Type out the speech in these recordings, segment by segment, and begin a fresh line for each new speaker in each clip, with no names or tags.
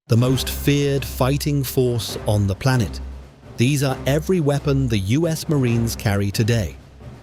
the most feared fighting force on the planet. These are every weapon the US Marines carry today.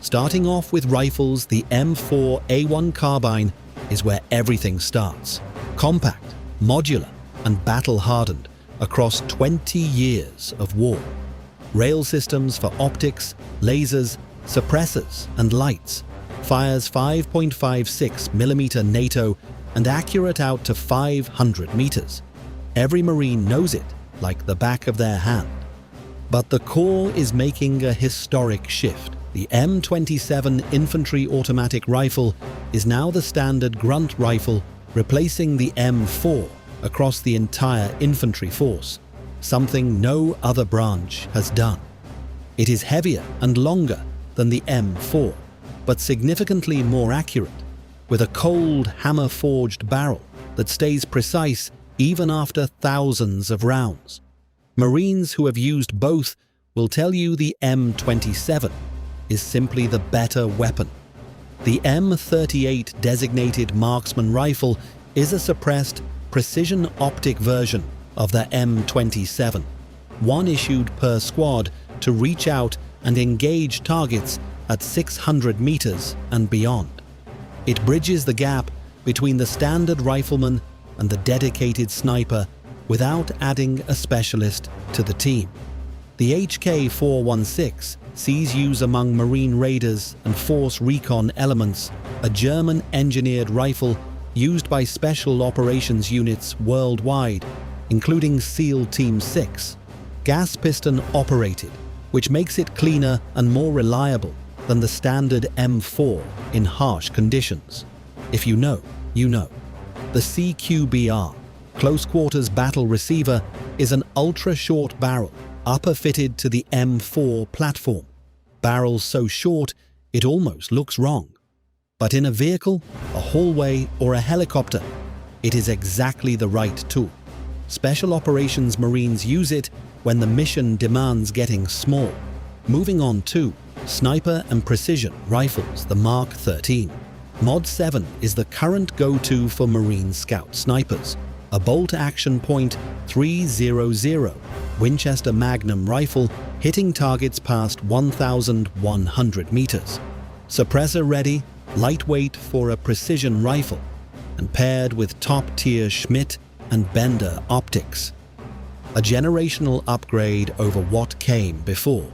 Starting off with rifles, the M4A1 carbine is where everything starts. Compact, modular, and battle-hardened across 20 years of war. Rail systems for optics, lasers, suppressors, and lights. Fires 5.56mm NATO and accurate out to 500 meters. Every Marine knows it like the back of their hand. But the Corps is making a historic shift. The M27 infantry automatic rifle is now the standard grunt rifle, replacing the M4 across the entire infantry force, something no other branch has done. It is heavier and longer than the M4, but significantly more accurate, with a cold hammer-forged barrel that stays precise even after thousands of rounds. Marines who have used both will tell you the M27 is simply the better weapon. The M38 designated marksman rifle is a suppressed, precision optic version of the M27, one issued per squad to reach out and engage targets at 600 meters and beyond. It bridges the gap between the standard rifleman and the dedicated sniper without adding a specialist to the team. The HK416 sees use among Marine Raiders and Force Recon elements, a German-engineered rifle used by special operations units worldwide, including SEAL Team 6. Gas piston operated, which makes it cleaner and more reliable than the standard M4 in harsh conditions. If you know, you know. The CQBR, Close Quarters Battle Receiver, is an ultra-short barrel, upper-fitted to the M4 platform. Barrels so short, it almost looks wrong. But in a vehicle, a hallway, or a helicopter, it is exactly the right tool. Special Operations Marines use it when the mission demands getting small. Moving on to Sniper and Precision Rifles, the Mark 13. Mod 7 is the current go-to for Marine Scout snipers. A bolt-action .300 Winchester Magnum rifle hitting targets past 1,100 meters. Suppressor-ready, lightweight for a precision rifle, and paired with top-tier Schmidt and Bender optics. A generational upgrade over what came before.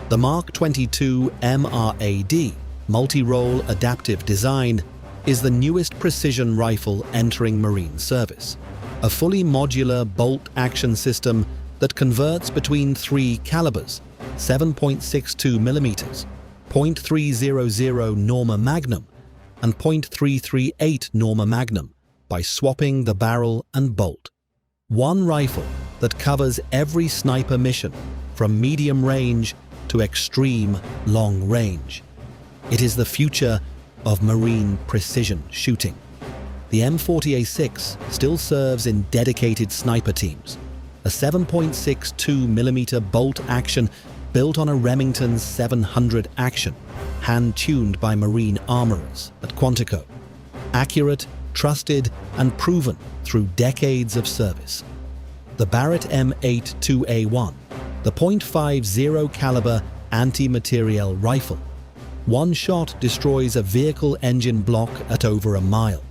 The Mark 22 MRAD, multi-role adaptive design, is the newest precision rifle entering Marine service. A fully modular bolt-action system that converts between three calibers, 7.62mm, .300 Norma Magnum, and .338 Norma Magnum by swapping the barrel and bolt. One rifle that covers every sniper mission, from medium range to extreme long range. It is the future of Marine precision shooting. The M40A6 still serves in dedicated sniper teams. A 7.62mm bolt action built on a Remington 700 action, hand-tuned by Marine armorers at Quantico. Accurate, trusted, and proven through decades of service. The Barrett M82A1, the .50 caliber anti-materiel rifle. One shot destroys a vehicle engine block at over a mile.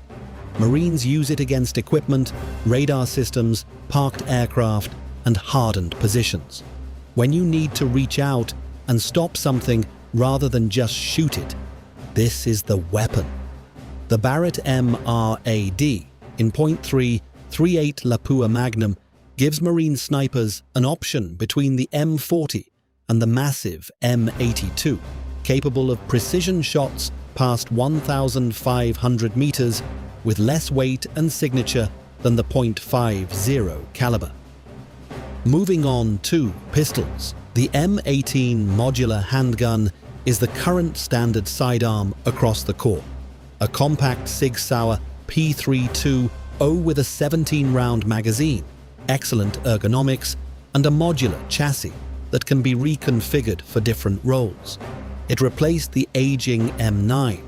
Marines use it against equipment, radar systems, parked aircraft, and hardened positions. When you need to reach out and stop something rather than just shoot it, this is the weapon. The Barrett MRAD in .338 Lapua Magnum gives Marine snipers an option between the M40 and the massive M82, capable of precision shots past 1,500 meters with less weight and signature than the .50 caliber. Moving on to pistols, the M18 modular handgun is the current standard sidearm across the Corps. A compact Sig Sauer P32 with a 17-round magazine, excellent ergonomics, and a modular chassis that can be reconfigured for different roles. It replaced the aging M9,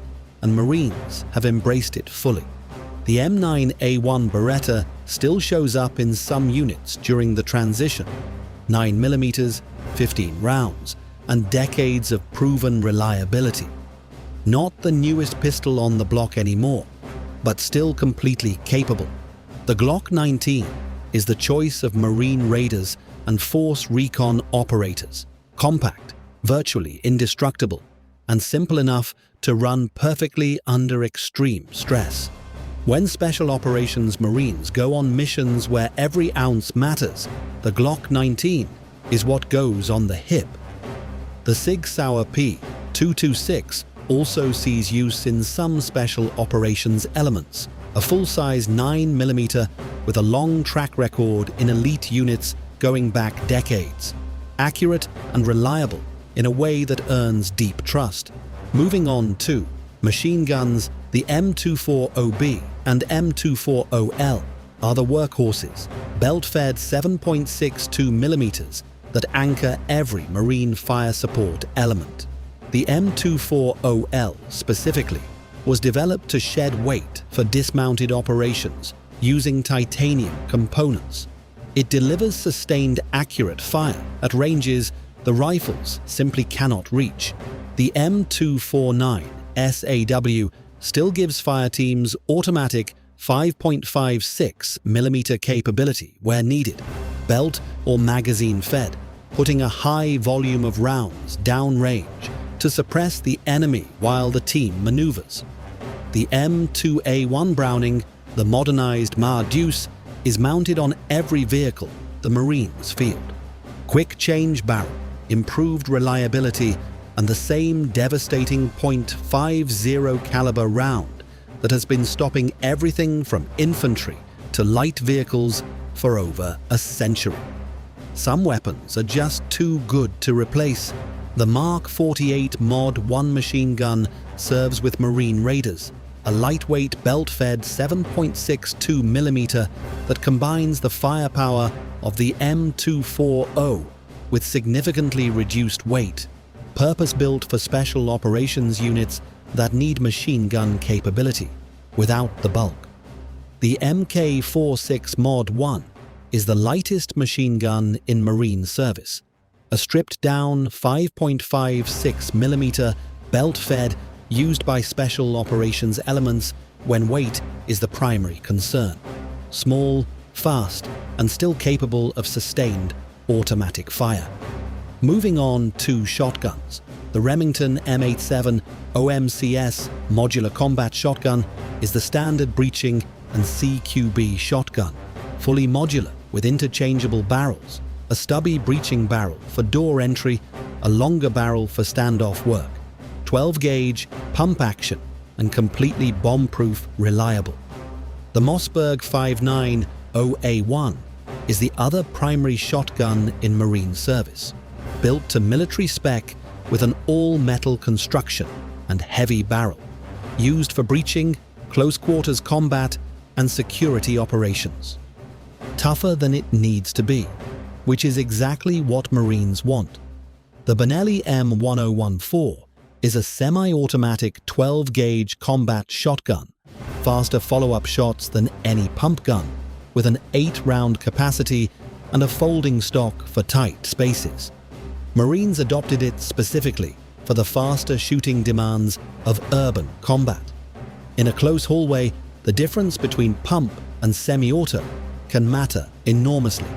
and Marines have embraced it fully. The M9A1 Beretta still shows up in some units during the transition. 9mm, 15 rounds, and decades of proven reliability. Not the newest pistol on the block anymore, but still completely capable. The Glock 19 is the choice of Marine raiders and force recon operators. Compact, virtually indestructible, and simple enough to run perfectly under extreme stress. When Special Operations Marines go on missions where every ounce matters, the Glock 19 is what goes on the hip. The Sig Sauer P226 also sees use in some Special Operations elements, a full-size 9mm with a long track record in elite units going back decades. Accurate and reliable in a way that earns deep trust. Moving on to machine guns, the M240B and M240L are the workhorses, belt-fed 7.62mm that anchor every Marine fire support element. The M240L specifically was developed to shed weight for dismounted operations using titanium components. It delivers sustained, accurate fire at ranges the rifles simply cannot reach. The M249 SAW still gives fire teams automatic 5.56mm capability where needed, belt or magazine fed, putting a high volume of rounds downrange to suppress the enemy while the team maneuvers. The M2A1 Browning, the modernized Mar-Deuce, is mounted on every vehicle the Marines field. Quick change barrel, improved reliability, and the same devastating .50 caliber round that has been stopping everything from infantry to light vehicles for over a century. Some weapons are just too good to replace. The Mark 48 Mod 1 machine gun serves with Marine raiders, a lightweight belt-fed 7.62mm that combines the firepower of the M240 with significantly reduced weight, purpose-built for special operations units that need machine gun capability without the bulk. The MK46 Mod 1 is the lightest machine gun in Marine service, a stripped-down 5.56mm belt-fed used by special operations elements when weight is the primary concern. Small, fast, and still capable of sustained automatic fire. Moving on to shotguns, the Remington M87 OMCS modular combat shotgun is the standard breaching and CQB shotgun, fully modular with interchangeable barrels, a stubby breaching barrel for door entry, a longer barrel for standoff work, 12-gauge, pump action, and completely bomb-proof reliable. The Mossberg 5.9 OA1 is the other primary shotgun in Marine service, built to military spec with an all-metal construction and heavy barrel, used for breaching, close-quarters combat, and security operations. Tougher than it needs to be, which is exactly what Marines want. The Benelli M1014 is a semi-automatic 12-gauge combat shotgun, faster follow-up shots than any pump gun, with an 8-round capacity and a folding stock for tight spaces. Marines adopted it specifically for the faster shooting demands of urban combat. In a close hallway, the difference between pump and semi-auto can matter enormously.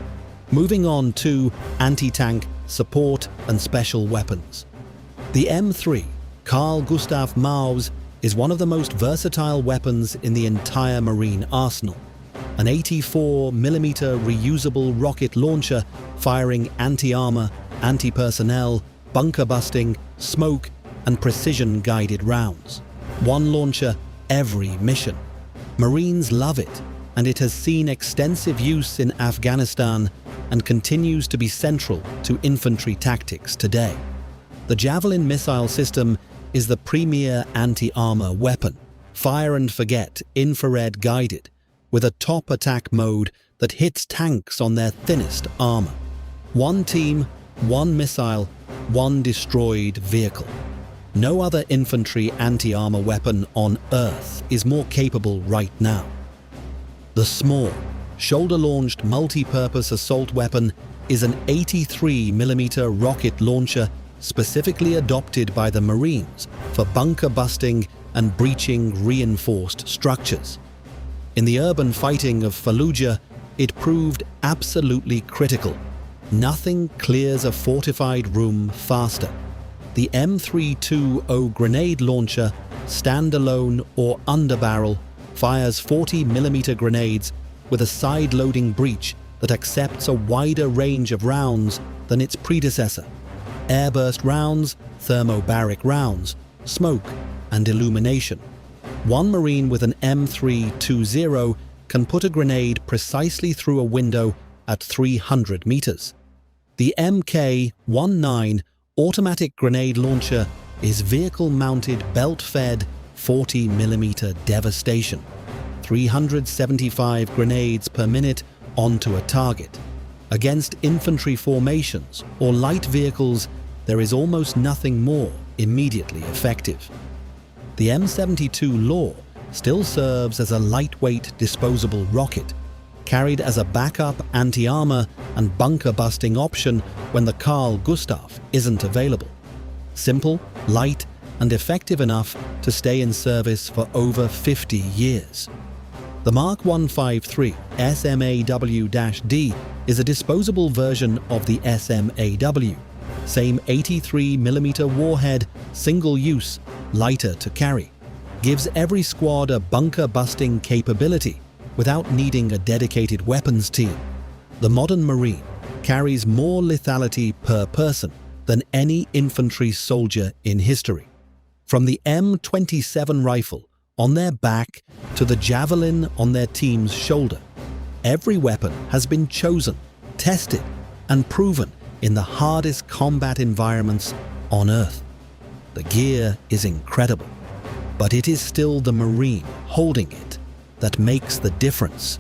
Moving on to anti-tank, support, and special weapons. The M3 Carl Gustav Maus is one of the most versatile weapons in the entire Marine arsenal. An 84mm reusable rocket launcher firing anti-armor, anti-personnel, bunker-busting, smoke, and precision-guided rounds. One launcher, every mission. Marines love it, and it has seen extensive use in Afghanistan and continues to be central to infantry tactics today. The Javelin missile system is the premier anti-armor weapon, fire and forget, infrared guided, with a top attack mode that hits tanks on their thinnest armor. One team, one missile, one destroyed vehicle. No other infantry anti-armor weapon on Earth is more capable right now. The SMAW, shoulder-launched multi-purpose assault weapon is an 83mm rocket launcher specifically adopted by the Marines for bunker busting and breaching reinforced structures. In the urban fighting of Fallujah, it proved absolutely critical. Nothing clears a fortified room faster. The M320 grenade launcher, standalone or underbarrel, fires 40mm grenades with a side-loading breech that accepts a wider range of rounds than its predecessor. Airburst rounds, thermobaric rounds, smoke, and illumination. One Marine with an M320 can put a grenade precisely through a window at 300 meters. The Mk-19 automatic grenade launcher is vehicle-mounted belt-fed 40mm devastation. 375 grenades per minute onto a target. Against infantry formations or light vehicles, there is almost nothing more immediately effective. The M72 Law still serves as a lightweight disposable rocket, carried as a backup anti-armor and bunker-busting option when the Carl Gustaf isn't available. Simple, light, and effective enough to stay in service for over 50 years. The Mark 153 SMAW-D is a disposable version of the SMAW. Same 83mm warhead, single use, lighter to carry. Gives every squad a bunker-busting capability without needing a dedicated weapons team. The modern Marine carries more lethality per person than any infantry soldier in history. From the M27 rifle on their back to the javelin on their team's shoulder, every weapon has been chosen, tested, and proven in the hardest combat environments on Earth. The gear is incredible, but it is still the Marine holding it that makes the difference.